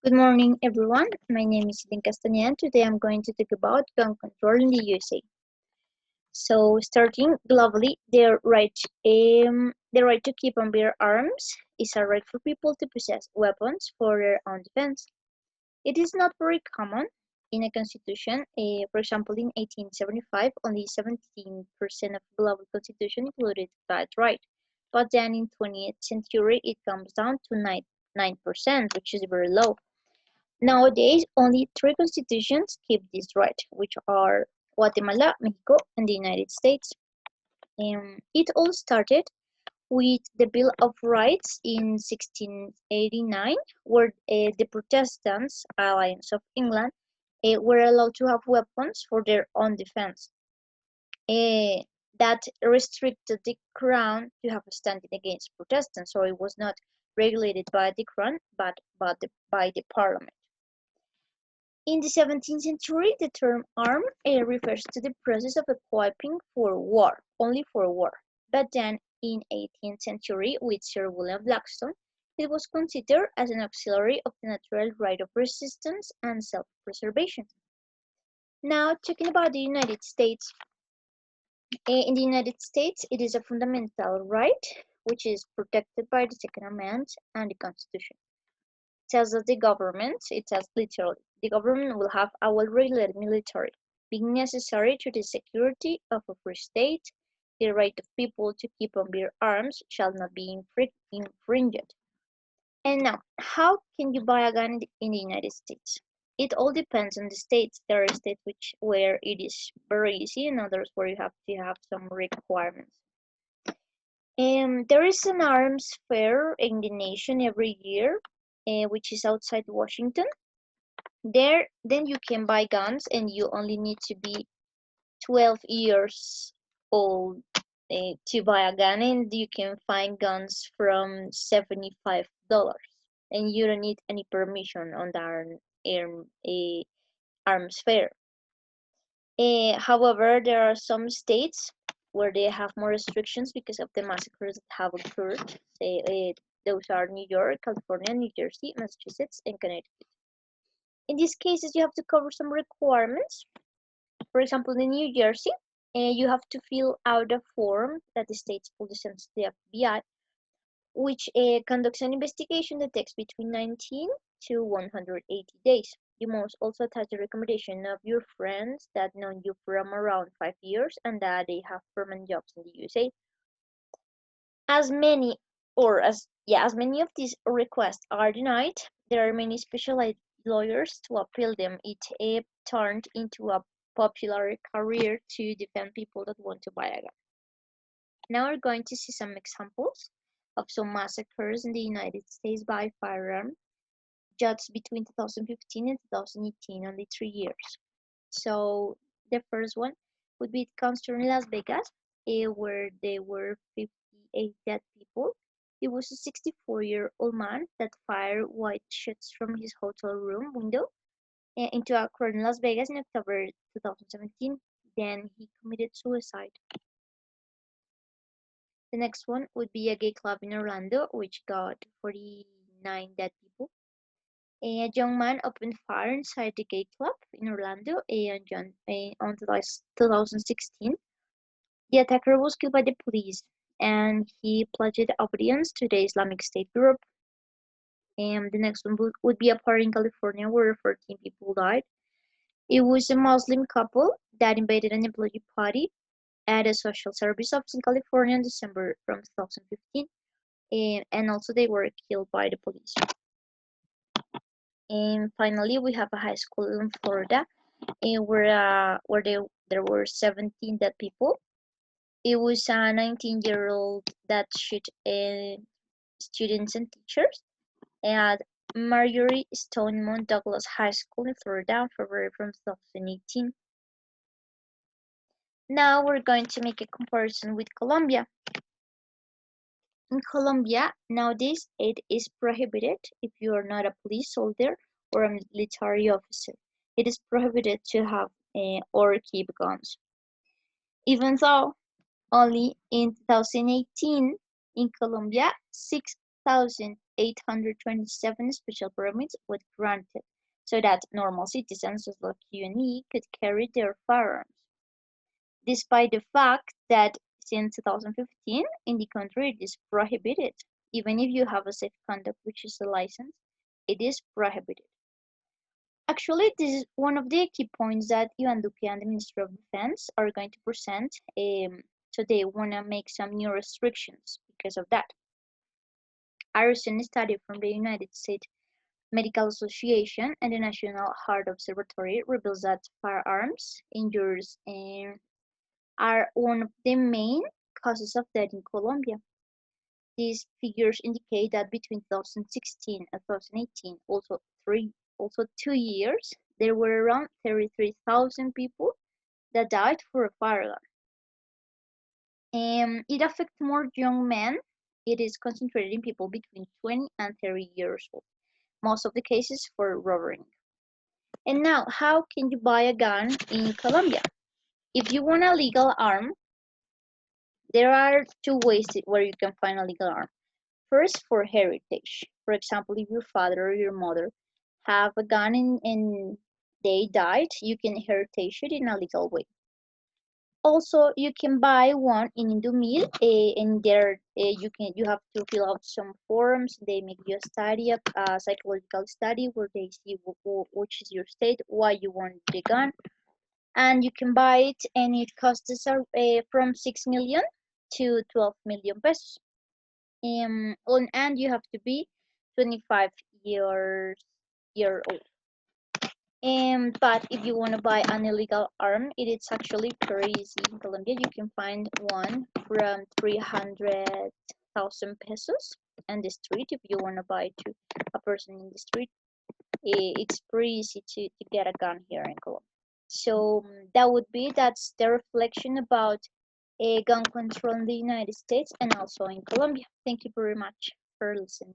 Good morning, everyone. My name is Ylein Castañeda, and today I'm going to talk about gun control in the USA. So, starting globally, the right to keep and bear arms is a right for people to possess weapons for their own defense. It is not very common in a constitution. For example, in 1875, only 17% of global constitution included that right, but then in 20th century, it comes down to 9%, which is very low. Nowadays, only three constitutions keep this right, which are Guatemala, Mexico, and the United States. It all started with the Bill of Rights in 1689, where the Protestants, Alliance of England, were allowed to have weapons for their own defense. That restricted the crown to have a standing against Protestants, so it was not regulated by the crown, but by the parliament. In the 17th century, the term arm refers to the process of equipping for war, only for war. But then in 18th century, with Sir William Blackstone, it was considered as an auxiliary of the natural right of resistance and self-preservation. Now, talking about the United States, in the United States, it is a fundamental right which is protected by the Second Amendment and the Constitution. Tells that it says literally, the government will have a well-regulated military, being necessary to the security of a free state. The right of people to keep and bear arms shall not be infringed. And now, how can you buy a gun in the United States? It all depends on the states. There are states where it is very easy, and others where you have to have some requirements. There is an arms fair in the nation every year, which is outside Washington. There, then you can buy guns, and you only need to be 12 years old to buy a gun, and you can find guns from $75, and you don't need any permission on the arms fair. However, there are some states where they have more restrictions because of the massacres that have occurred. Those are New York, California, New Jersey, Massachusetts, and Connecticut. In these cases, you have to cover some requirements. For example, in New Jersey, you have to fill out a form that the state police sends to the FBI, which conducts an investigation that takes between 19 to 180 days. You must also attach the recommendation of your friends that know you from around 5 years and that they have permanent jobs in the USA. As many as many of these requests are denied, there are many specialized lawyers to appeal them. It turned into a popular career to defend people that want to buy a gun. Now we're going to see some examples of some massacres in the United States by firearm, judged between 2015 and 2018, only 3 years. So the first one would be concerned in Las Vegas, where there were 58 dead people. It was a 64-year-old man that fired white shots from his hotel room window into a crowd in Las Vegas in October 2017. Then he committed suicide. The next one would be a gay club in Orlando, which got 49 dead people. A young man opened fire inside the gay club in Orlando on 2016. The attacker was killed by the police, and he pledged obedience to the Islamic State group. And the next one would be a party in California where 14 people died. It was a Muslim couple that invaded an employee party at a social service office in California in December from 2015, and also they were killed by the police. And finally, we have a high school in Florida where there were 17 dead people. It was a 19-year-old that shot students and teachers at Marjorie Stoneman Douglas High School in Florida in February from 2018. Now we're going to make a comparison with Colombia. In Colombia, nowadays it is prohibited if you are not a police soldier or a military officer. It is prohibited to have or keep guns. Even though only in 2018 in Colombia, 827 special permits were granted so that normal citizens like you and me could carry their firearms, despite the fact that since 2015 in the country it is prohibited. Even if you have a safe conduct, which is a license, it is prohibited. Actually, this is one of the key points that Iván Duque and the Ministry of Defense are going to present. So they want to make some new restrictions because of that. A recent study from the United States Medical Association and the National Heart Observatory reveals that firearms injuries are one of the main causes of death in Colombia. These figures indicate that between 2016 and 2018, also 2 years, there were around 33,000 people that died for a firearm. It affects more young men. It is concentrated in people between 20 and 30 years old, most of the cases for robbery. And now, how can you buy a gun in Colombia? If you want a legal arm, there are two ways where you can find a legal arm. First, for heritage. For example, if your father or your mother have a gun and they died, you can heritage it in a legal way. Also, you can buy one in Indomil, and there you have to fill out some forms. They make you a study, a psychological study, where they see which is your state, why you want the gun, and you can buy it, and it costs from 6 million to 12 million pesos. And you have to be 25 year old. But if you want to buy an illegal arm, it is actually very easy in Colombia. You can find one from 300,000 pesos on the street. If you want to buy to a person in the street, it's pretty easy to get a gun here in Colombia. So that's the reflection about gun control in the United States and also in Colombia. Thank you very much for listening.